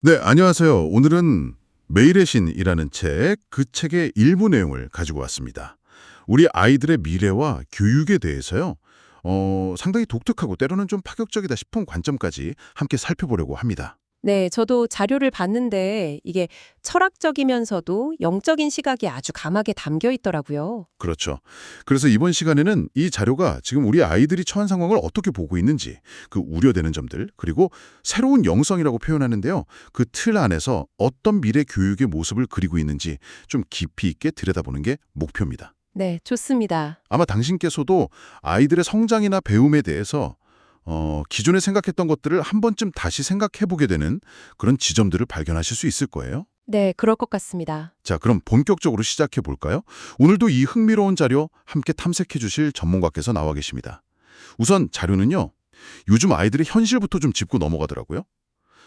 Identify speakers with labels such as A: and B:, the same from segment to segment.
A: 네, 안녕하세요. 오늘은 매일의 신이라는 책, 그 책의 일부 내용을 가지고 왔습니다. 우리 아이들의 미래와 교육에 대해서요. 상당히 독특하고 때로는 좀 파격적이다 싶은 관점까지 함께 살펴보려고 합니다.
B: 네, 저도 자료를 봤는데 이게 철학적이면서도 영적인 시각이 아주 감하게 담겨 있더라고요.
A: 그렇죠. 그래서 이번 시간에는 이 자료가 지금 우리 아이들이 처한 상황을 어떻게 보고 있는지, 그 우려되는 점들, 그리고 새로운 영성이라고 표현하는데요. 그 틀 안에서 어떤 미래 교육의 모습을 그리고 있는지 좀 깊이 있게 들여다보는 게 목표입니다.
B: 네, 좋습니다.
A: 아마 당신께서도 아이들의 성장이나 배움에 대해서 기존에 생각했던 것들을 한 번쯤 다시 생각해보게 되는 그런 지점들을 발견하실 수 있을 거예요.
B: 네, 그럴 것 같습니다.
A: 자, 그럼 본격적으로 시작해 볼까요? 오늘도 이 흥미로운 자료 함께 탐색해 주실 전문가께서 나와 계십니다. 우선 자료는요, 요즘 아이들의 현실부터 좀 짚고 넘어가더라고요.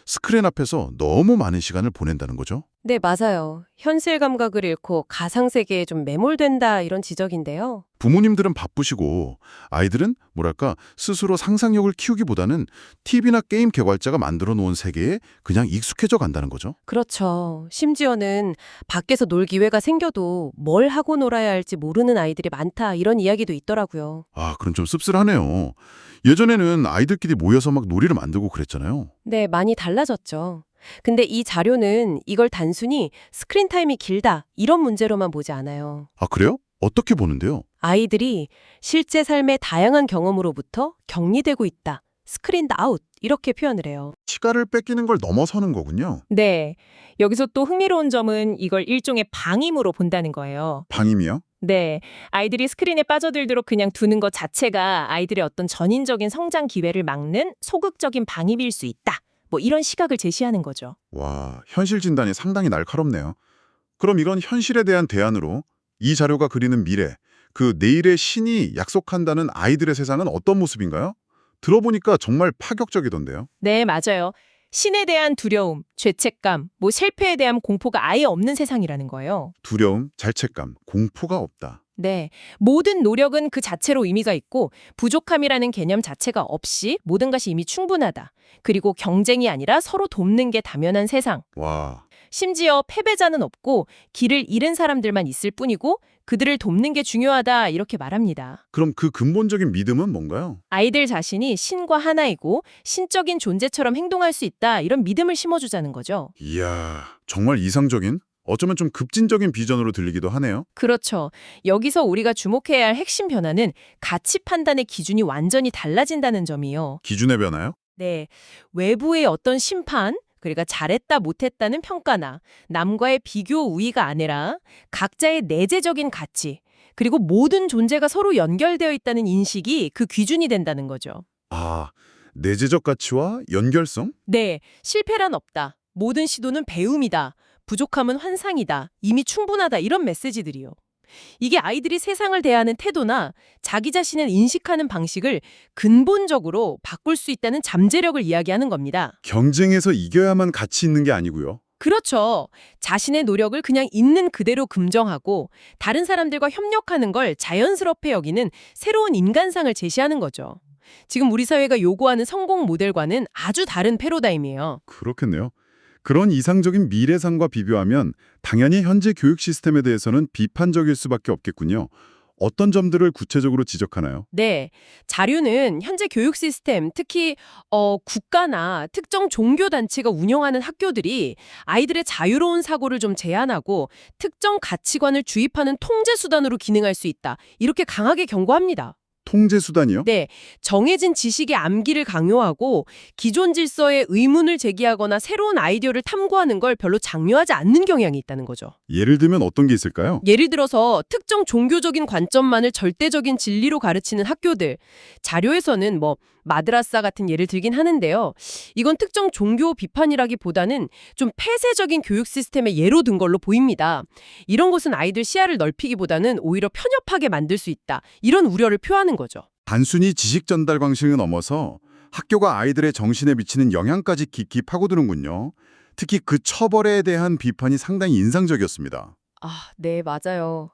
A: 스크린 앞에서 너무 많은 시간을 보낸다는 거죠.
B: 네, 맞아요. 현실 감각을 잃고 가상세계에 좀 매몰된다 이런 지적인데요.
A: 부모님들은 바쁘시고 아이들은 뭐랄까 스스로 상상력을 키우기보다는 TV나 게임 개발자가 만들어 놓은 세계에 그냥 익숙해져 간다는 거죠.
B: 그렇죠. 심지어는 밖에서 놀 기회가 생겨도 뭘 하고 놀아야 할지 모르는 아이들이 많다 이런 이야기도 있더라고요.
A: 아, 그럼 좀 씁쓸하네요. 예전에는 아이들끼리 모여서 막 놀이를 만들고 그랬잖아요.
B: 네, 많이 달라졌죠. 근데 이 자료는 이걸 단순히 스크린 타임이 길다 이런 문제로만 보지 않아요.
A: 아, 그래요? 어떻게 보는데요?
B: 아이들이 실제 삶의 다양한 경험으로부터 격리되고 있다. 스크린 아웃 이렇게 표현을 해요.
A: 시간을 뺏기는 걸 넘어서는 거군요.
C: 네. 여기서 또 흥미로운 점은 이걸 일종의 방임으로 본다는 거예요.
A: 방임이요?
C: 네. 아이들이 스크린에 빠져들도록 그냥 두는 것 자체가 아이들의 어떤 전인적인 성장 기회를 막는 소극적인 방임일 수 있다. 뭐 이런 시각을 제시하는 거죠.
A: 와, 현실 진단이 상당히 날카롭네요. 그럼 이런 현실에 대한 대안으로 이 자료가 그리는 미래, 그 내일의 신이 약속한다는 아이들의 세상은 어떤 모습인가요? 들어보니까 정말 파격적이던데요.
C: 네, 맞아요. 신에 대한 두려움, 죄책감, 뭐 실패에 대한 공포가 아예 없는 세상이라는 거예요.
A: 두려움, 잘책감, 공포가 없다.
C: 네. 모든 노력은 그 자체로 의미가 있고 부족함이라는 개념 자체가 없이 모든 것이 이미 충분하다. 그리고 경쟁이 아니라 서로 돕는 게 당연한 세상.
A: 와,
C: 심지어 패배자는 없고 길을 잃은 사람들만 있을 뿐이고 그들을 돕는 게 중요하다. 이렇게 말합니다.
A: 그럼 그 근본적인 믿음은 뭔가요?
C: 아이들 자신이 신과 하나이고 신적인 존재처럼 행동할 수 있다. 이런 믿음을 심어주자는 거죠.
A: 이야, 정말 이상적인, 어쩌면 좀 급진적인 비전으로 들리기도 하네요.
C: 그렇죠. 여기서 우리가 주목해야 할 핵심 변화는 가치 판단의 기준이 완전히 달라진다는 점이요.
A: 기준의 변화요?
C: 네. 외부의 어떤 심판, 그러니까 잘했다 못했다는 평가나 남과의 비교 우위가 아니라 각자의 내재적인 가치, 그리고 모든 존재가 서로 연결되어 있다는 인식이 그 기준이 된다는 거죠.
A: 아, 내재적 가치와 연결성?
C: 네. 실패란 없다. 모든 시도는 배움이다. 부족함은 환상이다. 이미 충분하다. 이런 메시지들이요. 이게 아이들이 세상을 대하는 태도나 자기 자신을 인식하는 방식을 근본적으로 바꿀 수 있다는 잠재력을 이야기하는 겁니다.
A: 경쟁에서 이겨야만 가치 있는 게 아니고요.
C: 그렇죠. 자신의 노력을 그냥 있는 그대로 긍정하고 다른 사람들과 협력하는 걸 자연스럽게 여기는 새로운 인간상을 제시하는 거죠. 지금 우리 사회가 요구하는 성공 모델과는 아주 다른 패러다임이에요.
A: 그렇겠네요. 그런 이상적인 미래상과 비교하면 당연히 현재 교육 시스템에 대해서는 비판적일 수밖에 없겠군요. 어떤 점들을 구체적으로 지적하나요?
C: 네. 자료는 현재 교육 시스템, 특히 국가나 특정 종교 단체가 운영하는 학교들이 아이들의 자유로운 사고를 좀 제한하고 특정 가치관을 주입하는 통제 수단으로 기능할 수 있다. 이렇게 강하게 경고합니다.
A: 통제 수단이요?
C: 네, 정해진 지식의 암기를 강요하고 기존 질서에 의문을 제기하거나 새로운 아이디어를 탐구하는 걸 별로 장려하지 않는 경향이 있다는 거죠.
A: 예를 들면 어떤 게 있을까요?
C: 예를 들어서 특정 종교적인 관점만을 절대적인 진리로 가르치는 학교들, 자료에서는 뭐 마드라사 같은 예를 들긴 하는데요. 이건 특정 종교 비판이라기보다는 좀 폐쇄적인 교육 시스템의 예로 든 걸로 보입니다. 이런 곳은 아이들 시야를 넓히기보다는 오히려 편협하게 만들 수 있다. 이런 우려를 표하는 거죠.
A: 단순히 지식 전달 방식을 넘어서 학교가 아이들의 정신에 미치는 영향까지 깊이 파고드는군요. 특히 그 처벌에 대한 비판이 상당히 인상적이었습니다.
B: 아, 네, 맞아요.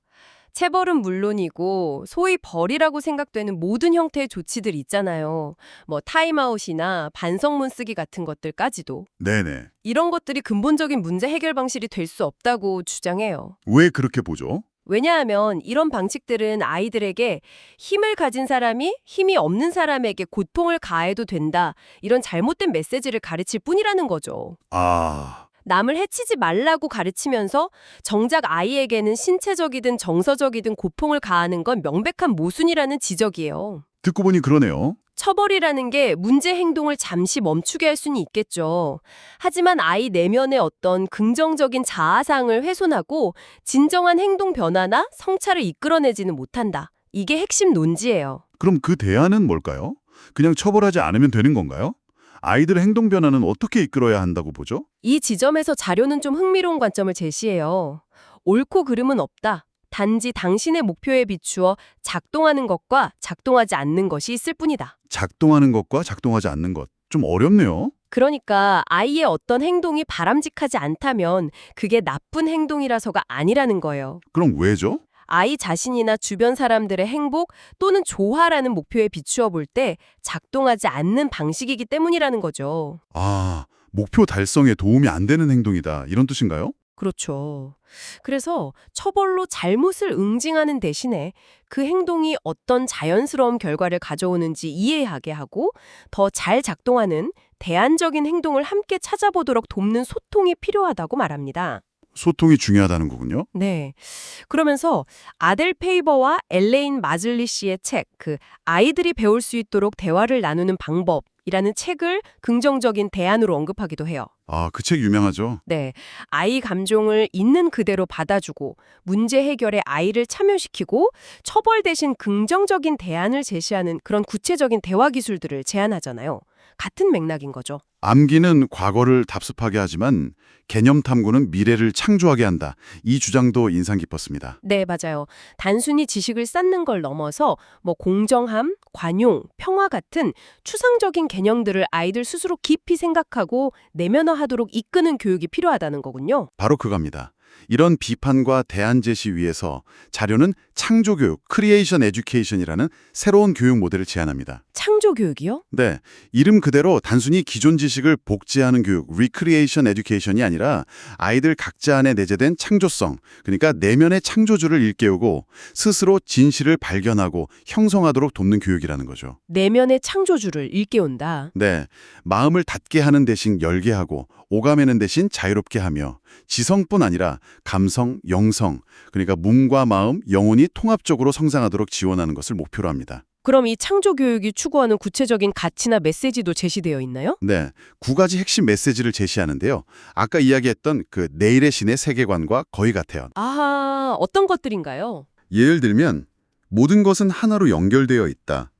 C: 체벌은 물론이고 소위 벌이라고 생각되는 모든 형태의 조치들 있잖아요. 뭐 타임아웃이나 반성문 쓰기 같은 것들까지도.
A: 네네.
C: 이런 것들이 근본적인 문제 해결 방식이 될 수 없다고 주장해요.
A: 왜 그렇게 보죠?
C: 왜냐하면 이런 방식들은 아이들에게 힘을 가진 사람이 힘이 없는 사람에게 고통을 가해도 된다, 이런 잘못된 메시지를 가르칠 뿐이라는 거죠.
A: 아,
C: 남을 해치지 말라고 가르치면서 정작 아이에게는 신체적이든 정서적이든 고통을 가하는 건 명백한 모순이라는 지적이에요.
A: 듣고 보니 그러네요.
C: 처벌이라는 게 문제 행동을 잠시 멈추게 할 수는 있겠죠. 하지만 아이 내면의 어떤 긍정적인 자아상을 훼손하고 진정한 행동 변화나 성찰을 이끌어내지는 못한다. 이게 핵심 논지예요.
A: 그럼 그 대안은 뭘까요? 그냥 처벌하지 않으면 되는 건가요? 아이들의 행동 변화는 어떻게 이끌어야 한다고 보죠?
C: 이 지점에서 자료는 좀 흥미로운 관점을 제시해요. 옳고 그름은 없다. 단지 당신의 목표에 비추어 작동하는 것과 작동하지 않는 것이 있을 뿐이다.
A: 작동하는 것과 작동하지 않는 것. 좀 어렵네요.
C: 그러니까 아이의 어떤 행동이 바람직하지 않다면 그게 나쁜 행동이라서가 아니라는 거예요.
A: 그럼 왜죠?
C: 아이 자신이나 주변 사람들의 행복 또는 조화라는 목표에 비추어 볼 때 작동하지 않는 방식이기 때문이라는 거죠.
A: 아, 목표 달성에 도움이 안 되는 행동이다. 이런 뜻인가요?
C: 그렇죠. 그래서 처벌로 잘못을 응징하는 대신에 그 행동이 어떤 자연스러운 결과를 가져오는지 이해하게 하고 더 잘 작동하는 대안적인 행동을 함께 찾아보도록 돕는 소통이 필요하다고 말합니다.
A: 소통이 중요하다는 거군요.
C: 네. 그러면서 아델 페이버와 엘레인 마즐리 씨의 책, 아이들이 배울 수 있도록 대화를 나누는 방법이라는 책을 긍정적인 대안으로 언급하기도 해요.
A: 아, 그 책 유명하죠.
C: 네. 아이 감정을 있는 그대로 받아주고 문제 해결에 아이를 참여시키고 처벌 대신 긍정적인 대안을 제시하는 그런 구체적인 대화 기술들을 제안하잖아요. 같은 맥락인 거죠.
A: 암기는 과거를 답습하게 하지만 개념 탐구는 미래를 창조하게 한다. 이 주장도 인상 깊었습니다.
C: 네, 맞아요. 단순히 지식을 쌓는 걸 넘어서 공정함, 관용, 평화 같은 추상적인 개념들을 아이들 스스로 깊이 생각하고 내면화하도록 이끄는 교육이 필요하다는 거군요.
A: 바로 그겁니다. 이런 비판과 대안 제시 위에서 자료는 창조교육, 크리에이션 에듀케이션이라는 새로운 교육 모델을 제안합니다.
C: 창조 교육이요?
A: 네, 이름 그대로 단순히 기존 지식을 복제하는 교육, 리크리에이션 에듀케이션이 아니라 아이들 각자 안에 내재된 창조성, 그러니까 내면의 창조주를 일깨우고 스스로 진실을 발견하고 형성하도록 돕는 교육이라는 거죠.
C: 내면의 창조주를 일깨운다.
A: 네, 마음을 닫게 하는 대신 열게 하고 오감에는 대신 자유롭게 하며 지성뿐 아니라 감성, 영성, 그러니까 몸과 마음, 영혼이 통합적으로 성장하도록 지원하는 것을 목표로 합니다.
C: 그럼 이 창조 교육이 추구하는 구체적인 가치나 메시지도 제시되어 있나요?
A: 네, 9가지 핵심 메시지를 제시하는데요. 아까 이야기했던 그 내일의 신의 세계관과 거의 같아요.
C: 아하, 어떤 것들인가요?
A: 예를 들면 모든 것은 하나로 연결되어 있다.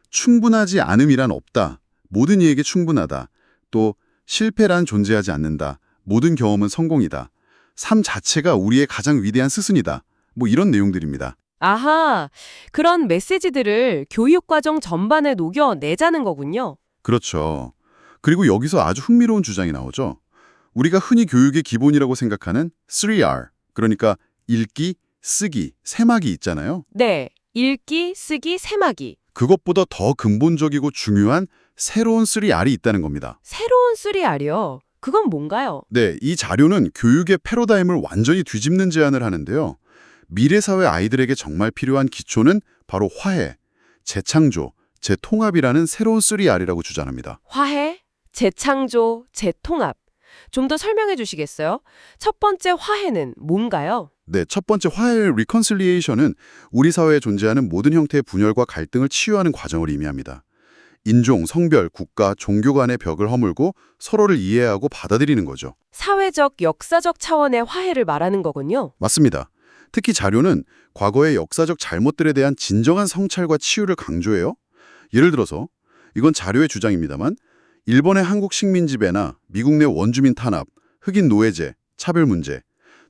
A: 충분하지 않음이란 없다. 모든 이에게 충분하다. 또 실패란 존재하지 않는다. 모든 경험은 성공이다. 삶 자체가 우리의 가장 위대한 스승이다. 이런 내용들입니다.
C: 아하, 그런 메시지들을 교육과정 전반에 녹여내자는 거군요.
A: 그렇죠. 그리고 여기서 아주 흥미로운 주장이 나오죠. 우리가 흔히 교육의 기본이라고 생각하는 3R, 그러니까 읽기, 쓰기, 세마기 있잖아요.
C: 네, 읽기, 쓰기, 세마기.
A: 그것보다 더 근본적이고 중요한 새로운 3R이 있다는 겁니다.
C: 새로운 3R이요? 그건 뭔가요?
A: 네, 이 자료는 교육의 패러다임을 완전히 뒤집는 제안을 하는데요. 미래 사회 아이들에게 정말 필요한 기초는 바로 화해, 재창조, 재통합이라는 새로운 3R이라고 주장합니다.
C: 화해, 재창조, 재통합. 좀 더 설명해 주시겠어요? 첫 번째 화해는 뭔가요?
A: 네, 첫 번째 화해 리컨실리에이션은 우리 사회에 존재하는 모든 형태의 분열과 갈등을 치유하는 과정을 의미합니다. 인종, 성별, 국가, 종교 간의 벽을 허물고 서로를 이해하고 받아들이는 거죠.
C: 사회적, 역사적 차원의 화해를 말하는 거군요.
A: 맞습니다. 특히 자료는 과거의 역사적 잘못들에 대한 진정한 성찰과 치유를 강조해요. 예를 들어서 이건 자료의 주장입니다만 일본의 한국 식민 지배나 미국 내 원주민 탄압, 흑인 노예제, 차별 문제,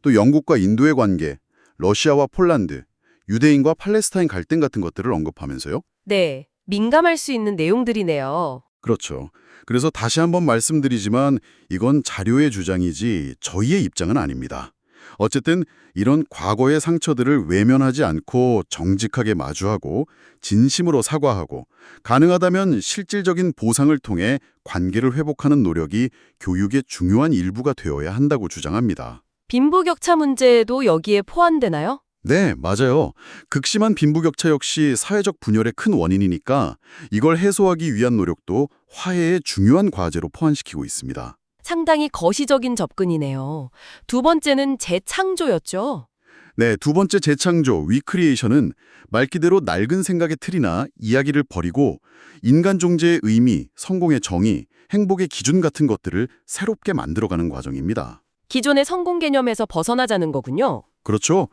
A: 또 영국과 인도의 관계, 러시아와 폴란드, 유대인과 팔레스타인 갈등 같은 것들을 언급하면서요.
C: 네, 민감할 수 있는 내용들이네요.
A: 그렇죠. 그래서 다시 한번 말씀드리지만 이건 자료의 주장이지 저희의 입장은 아닙니다. 어쨌든 이런 과거의 상처들을 외면하지 않고 정직하게 마주하고 진심으로 사과하고 가능하다면 실질적인 보상을 통해 관계를 회복하는 노력이 교육의 중요한 일부가 되어야 한다고 주장합니다.
C: 빈부격차 문제도 여기에 포함되나요?
A: 네, 맞아요. 극심한 빈부격차 역시 사회적 분열의 큰 원인이니까 이걸 해소하기 위한 노력도 화해의 중요한 과제로 포함시키고 있습니다.
C: 상당히 거시적인 접근이네요. 두 번째는 재창조였죠.
A: 네, 두 번째 재창조, 위크리에이션은 말 그대로 낡은 생각의 틀이나 이야기를 버리고 인간 존재의 의미, 성공의 정의, 행복의 기준 같은 것들을 새롭게 만들어가는 과정입니다.
C: 기존의 성공 개념에서 벗어나자는 거군요.
A: 그렇죠.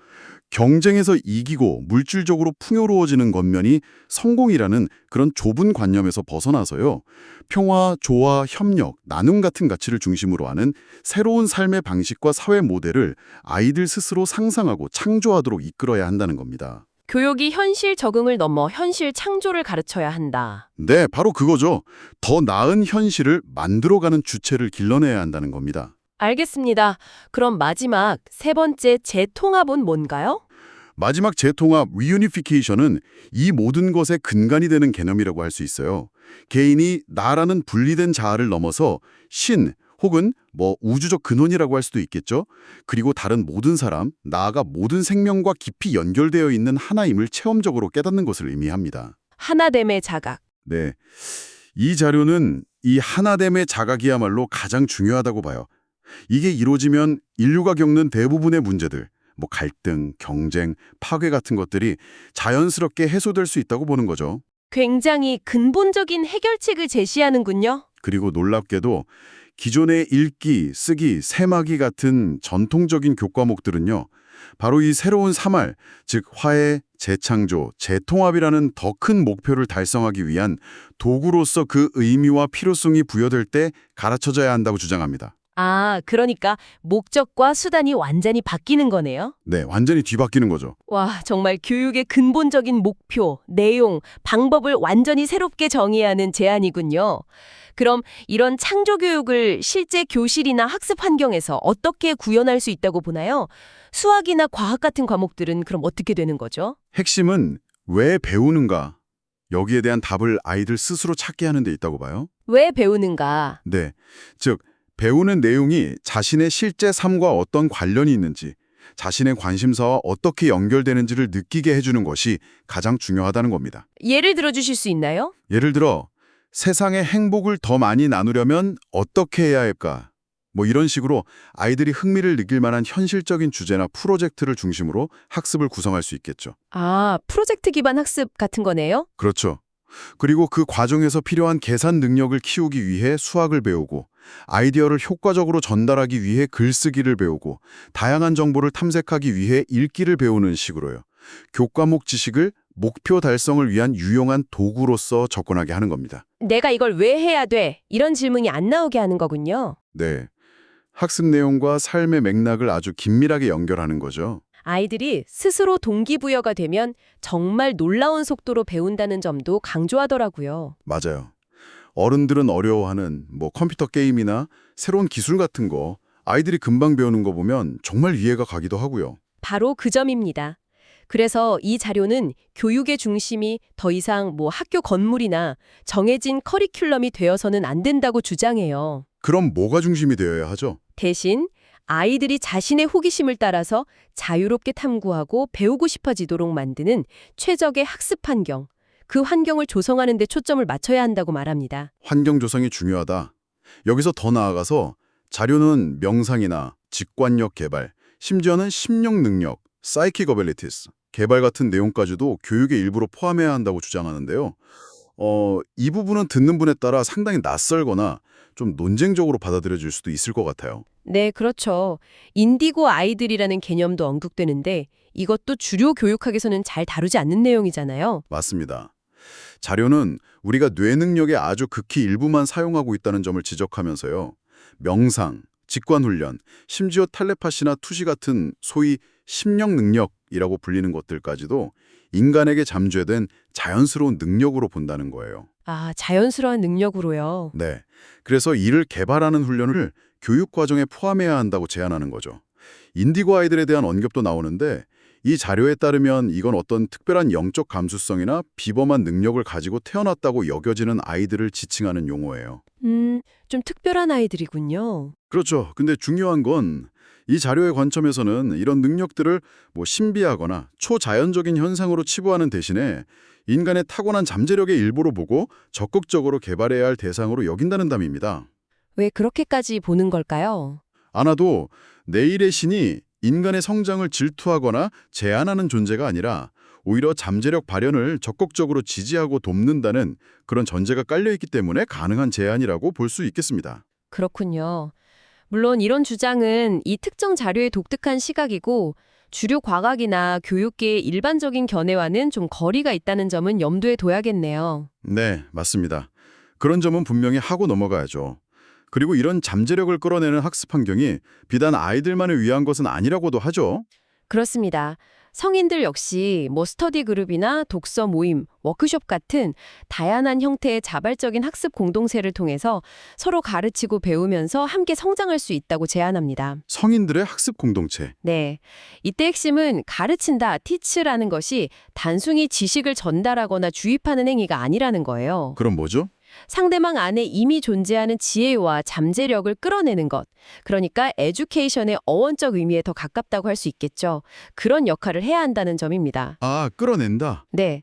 A: 경쟁에서 이기고 물질적으로 풍요로워지는 겉면이 성공이라는 그런 좁은 관념에서 벗어나서요. 평화, 조화, 협력, 나눔 같은 가치를 중심으로 하는 새로운 삶의 방식과 사회 모델을 아이들 스스로 상상하고 창조하도록 이끌어야 한다는 겁니다.
C: 교육이 현실 적응을 넘어 현실 창조를 가르쳐야 한다.
A: 네, 바로 그거죠. 더 나은 현실을 만들어가는 주체를 길러내야 한다는 겁니다.
C: 알겠습니다. 그럼 마지막 세 번째 재통합은 뭔가요?
A: 마지막 재통합, 리유니피케이션은 이 모든 것의 근간이 되는 개념이라고 할 수 있어요. 개인이 나라는 분리된 자아를 넘어서 신 혹은 우주적 근원이라고 할 수도 있겠죠. 그리고 다른 모든 사람, 나아가 모든 생명과 깊이 연결되어 있는 하나임을 체험적으로 깨닫는 것을 의미합니다.
C: 하나됨의 자각.
A: 네, 이 자료는 이 하나됨의 자각이야말로 가장 중요하다고 봐요. 이게 이루어지면 인류가 겪는 대부분의 문제들, 갈등, 경쟁, 파괴 같은 것들이 자연스럽게 해소될 수 있다고 보는 거죠.
C: 굉장히 근본적인 해결책을 제시하는군요.
A: 그리고 놀랍게도 기존의 읽기, 쓰기, 세마기 같은 전통적인 교과목들은요. 바로 이 새로운 사말, 즉 화해, 재창조, 재통합이라는 더 큰 목표를 달성하기 위한 도구로서 그 의미와 필요성이 부여될 때 가르쳐져야 한다고 주장합니다.
C: 아, 그러니까 목적과 수단이 완전히 바뀌는 거네요.
A: 네, 완전히 뒤바뀌는 거죠.
C: 와, 정말 교육의 근본적인 목표, 내용, 방법을 완전히 새롭게 정의하는 제안이군요. 그럼 이런 창조 교육을 실제 교실이나 학습 환경에서 어떻게 구현할 수 있다고 보나요? 수학이나 과학 같은 과목들은 그럼 어떻게 되는 거죠?
A: 핵심은 왜 배우는가? 여기에 대한 답을 아이들 스스로 찾게 하는 데 있다고 봐요.
C: 왜 배우는가?
A: 네, 즉 배우는 내용이 자신의 실제 삶과 어떤 관련이 있는지, 자신의 관심사와 어떻게 연결되는지를 느끼게 해주는 것이 가장 중요하다는 겁니다.
C: 예를 들어 주실 수 있나요?
A: 예를 들어 세상의 행복을 더 많이 나누려면 어떻게 해야 할까? 이런 식으로 아이들이 흥미를 느낄 만한 현실적인 주제나 프로젝트를 중심으로 학습을 구성할 수 있겠죠.
C: 아, 프로젝트 기반 학습 같은 거네요?
A: 그렇죠. 그리고 그 과정에서 필요한 계산 능력을 키우기 위해 수학을 배우고 아이디어를 효과적으로 전달하기 위해 글쓰기를 배우고 다양한 정보를 탐색하기 위해 읽기를 배우는 식으로요. 교과목 지식을 목표 달성을 위한 유용한 도구로서 접근하게 하는 겁니다.
C: 내가 이걸 왜 해야 돼? 이런 질문이 안 나오게 하는 거군요.
A: 네. 학습 내용과 삶의 맥락을 아주 긴밀하게 연결하는 거죠.
C: 아이들이 스스로 동기부여가 되면 정말 놀라운 속도로 배운다는 점도 강조하더라고요.
A: 맞아요. 어른들은 어려워하는 컴퓨터 게임이나 새로운 기술 같은 거 아이들이 금방 배우는 거 보면 정말 이해가 가기도 하고요.
C: 바로 그 점입니다. 그래서 이 자료는 교육의 중심이 더 이상 학교 건물이나 정해진 커리큘럼이 되어서는 안 된다고 주장해요.
A: 그럼 뭐가 중심이 되어야 하죠?
C: 대신 아이들이 자신의 호기심을 따라서 자유롭게 탐구하고 배우고 싶어지도록 만드는 최적의 학습 환경, 그 환경을 조성하는 데 초점을 맞춰야 한다고 말합니다.
A: 환경 조성이 중요하다. 여기서 더 나아가서 자료는 명상이나 직관력 개발, 심지어는 심령 능력, psychic abilities, 개발 같은 내용까지도 교육의 일부로 포함해야 한다고 주장하는데요. 이 부분은 듣는 분에 따라 상당히 낯설거나 좀 논쟁적으로 받아들여질 수도 있을 것 같아요.
C: 네, 그렇죠. 인디고 아이들이라는 개념도 언급되는데 이것도 주류 교육학에서는 잘 다루지 않는 내용이잖아요.
A: 맞습니다. 자료는 우리가 뇌 능력의 아주 극히 일부만 사용하고 있다는 점을 지적하면서요. 명상, 직관훈련, 심지어 텔레파시나 투시 같은 소위 심령 능력이라고 불리는 것들까지도 인간에게 잠재된 자연스러운 능력으로 본다는 거예요.
C: 아, 자연스러운 능력으로요.
A: 네. 그래서 이를 개발하는 훈련을 교육 과정에 포함해야 한다고 제안하는 거죠. 인디고 아이들에 대한 언급도 나오는데 이 자료에 따르면 이건 어떤 특별한 영적 감수성이나 비범한 능력을 가지고 태어났다고 여겨지는 아이들을 지칭하는 용어예요.
B: 좀 특별한 아이들이군요.
A: 그렇죠. 근데 중요한 건 이 자료의 관점에서는 이런 능력들을 신비하거나 초자연적인 현상으로 치부하는 대신에 인간의 타고난 잠재력의 일부로 보고 적극적으로 개발해야 할 대상으로 여긴다는 담입니다.
B: 왜 그렇게까지 보는 걸까요?
A: 아마도 내일의 신이 인간의 성장을 질투하거나 제한하는 존재가 아니라 오히려 잠재력 발현을 적극적으로 지지하고 돕는다는 그런 전제가 깔려있기 때문에 가능한 제안이라고 볼 수 있겠습니다.
B: 그렇군요. 물론 이런 주장은 이 특정 자료의 독특한 시각이고 주류 과학이나 교육계의 일반적인 견해와는 좀 거리가 있다는 점은 염두에 둬야겠네요.
A: 네, 맞습니다. 그런 점은 분명히 하고 넘어가야죠. 그리고 이런 잠재력을 끌어내는 학습 환경이 비단 아이들만을 위한 것은 아니라고도 하죠.
B: 그렇습니다. 성인들 역시 스터디 그룹이나 독서 모임, 워크숍 같은 다양한 형태의 자발적인 학습 공동체를 통해서 서로 가르치고 배우면서 함께 성장할 수 있다고 제안합니다.
A: 성인들의 학습 공동체.
B: 네. 이때 핵심은 가르친다, teach라는 것이 단순히 지식을 전달하거나 주입하는 행위가 아니라는 거예요.
A: 그럼 뭐죠?
B: 상대방 안에 이미 존재하는 지혜와 잠재력을 끌어내는 것. 그러니까 에듀케이션의 어원적 의미에 더 가깝다고 할 수 있겠죠. 그런 역할을 해야 한다는 점입니다.
A: 아, 끌어낸다.
B: 네.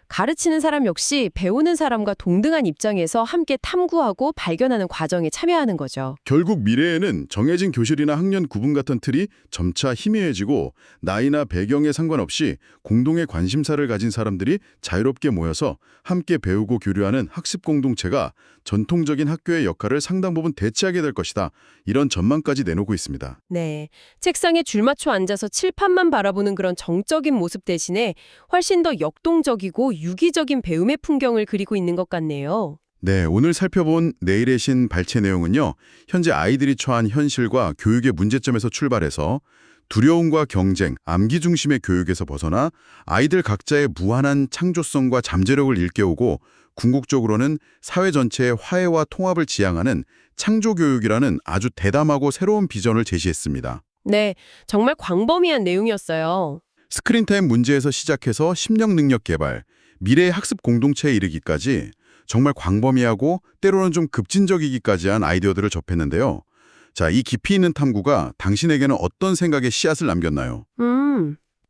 B: 가르치는 사람 역시 배우는 사람과 동등한 입장에서 함께 탐구하고 발견하는 과정에 참여하는 거죠.
A: 결국 미래에는 정해진 교실이나 학년 구분 같은 틀이 점차 희미해지고 나이나 배경에 상관없이 공동의 관심사를 가진 사람들이 자유롭게 모여서 함께 배우고 교류하는 학습 공동체가 전통적인 학교의 역할을 상당 부분 대체하게 될 것이다. 이런 전망까지 내놓고 있습니다.
B: 네. 책상에 줄 맞춰 앉아서 칠판만 바라보는 그런 정적인 모습 대신에 훨씬 더 역동적이고 유기적인 배움의 풍경을 그리고 있는 것 같네요.
A: 네, 오늘 살펴본 내일의 신 발췌 내용은요. 현재 아이들이 처한 현실과 교육의 문제점에서 출발해서 두려움과 경쟁, 암기 중심의 교육에서 벗어나 아이들 각자의 무한한 창조성과 잠재력을 일깨우고 궁극적으로는 사회 전체의 화해와 통합을 지향하는 창조교육이라는 아주 대담하고 새로운 비전을 제시했습니다.
B: 네, 정말 광범위한 내용이었어요.
A: 스크린타임 문제에서 시작해서 심령 능력 개발, 미래의 학습 공동체에 이르기까지 정말 광범위하고 때로는 좀 급진적이기까지 한 아이디어들을 접했는데요. 자, 이 깊이 있는 탐구가 당신에게는 어떤 생각의 씨앗을 남겼나요?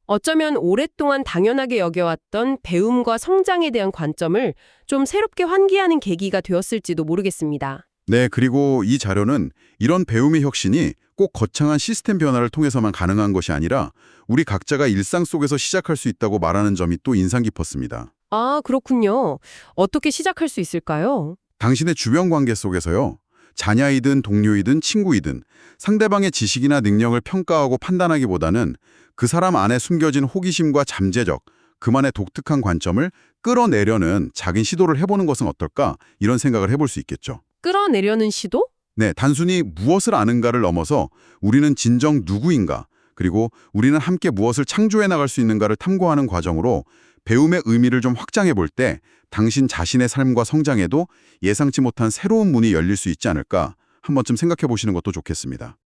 B: 어쩌면 오랫동안 당연하게 여겨왔던 배움과 성장에 대한 관점을 좀 새롭게 환기하는 계기가 되었을지도 모르겠습니다.
A: 네, 그리고 이 자료는 이런 배움의 혁신이 꼭 거창한 시스템 변화를 통해서만 가능한 것이 아니라 우리 각자가 일상 속에서 시작할 수 있다고 말하는 점이 또 인상 깊었습니다.
B: 아, 그렇군요. 어떻게 시작할 수 있을까요?
A: 당신의 주변 관계 속에서요. 자녀이든 동료이든 친구이든 상대방의 지식이나 능력을 평가하고 판단하기보다는 그 사람 안에 숨겨진 호기심과 잠재력, 그만의 독특한 관점을 끌어내려는 작은 시도를 해보는 것은 어떨까? 이런 생각을 해볼 수 있겠죠.
B: 끌어내려는 시도?
A: 네, 단순히 무엇을 아는가를 넘어서 우리는 진정 누구인가, 그리고 우리는 함께 무엇을 창조해 나갈 수 있는가를 탐구하는 과정으로 배움의 의미를 좀 확장해 볼 때 당신 자신의 삶과 성장에도 예상치 못한 새로운 문이 열릴 수 있지 않을까 한 번쯤 생각해 보시는 것도 좋겠습니다.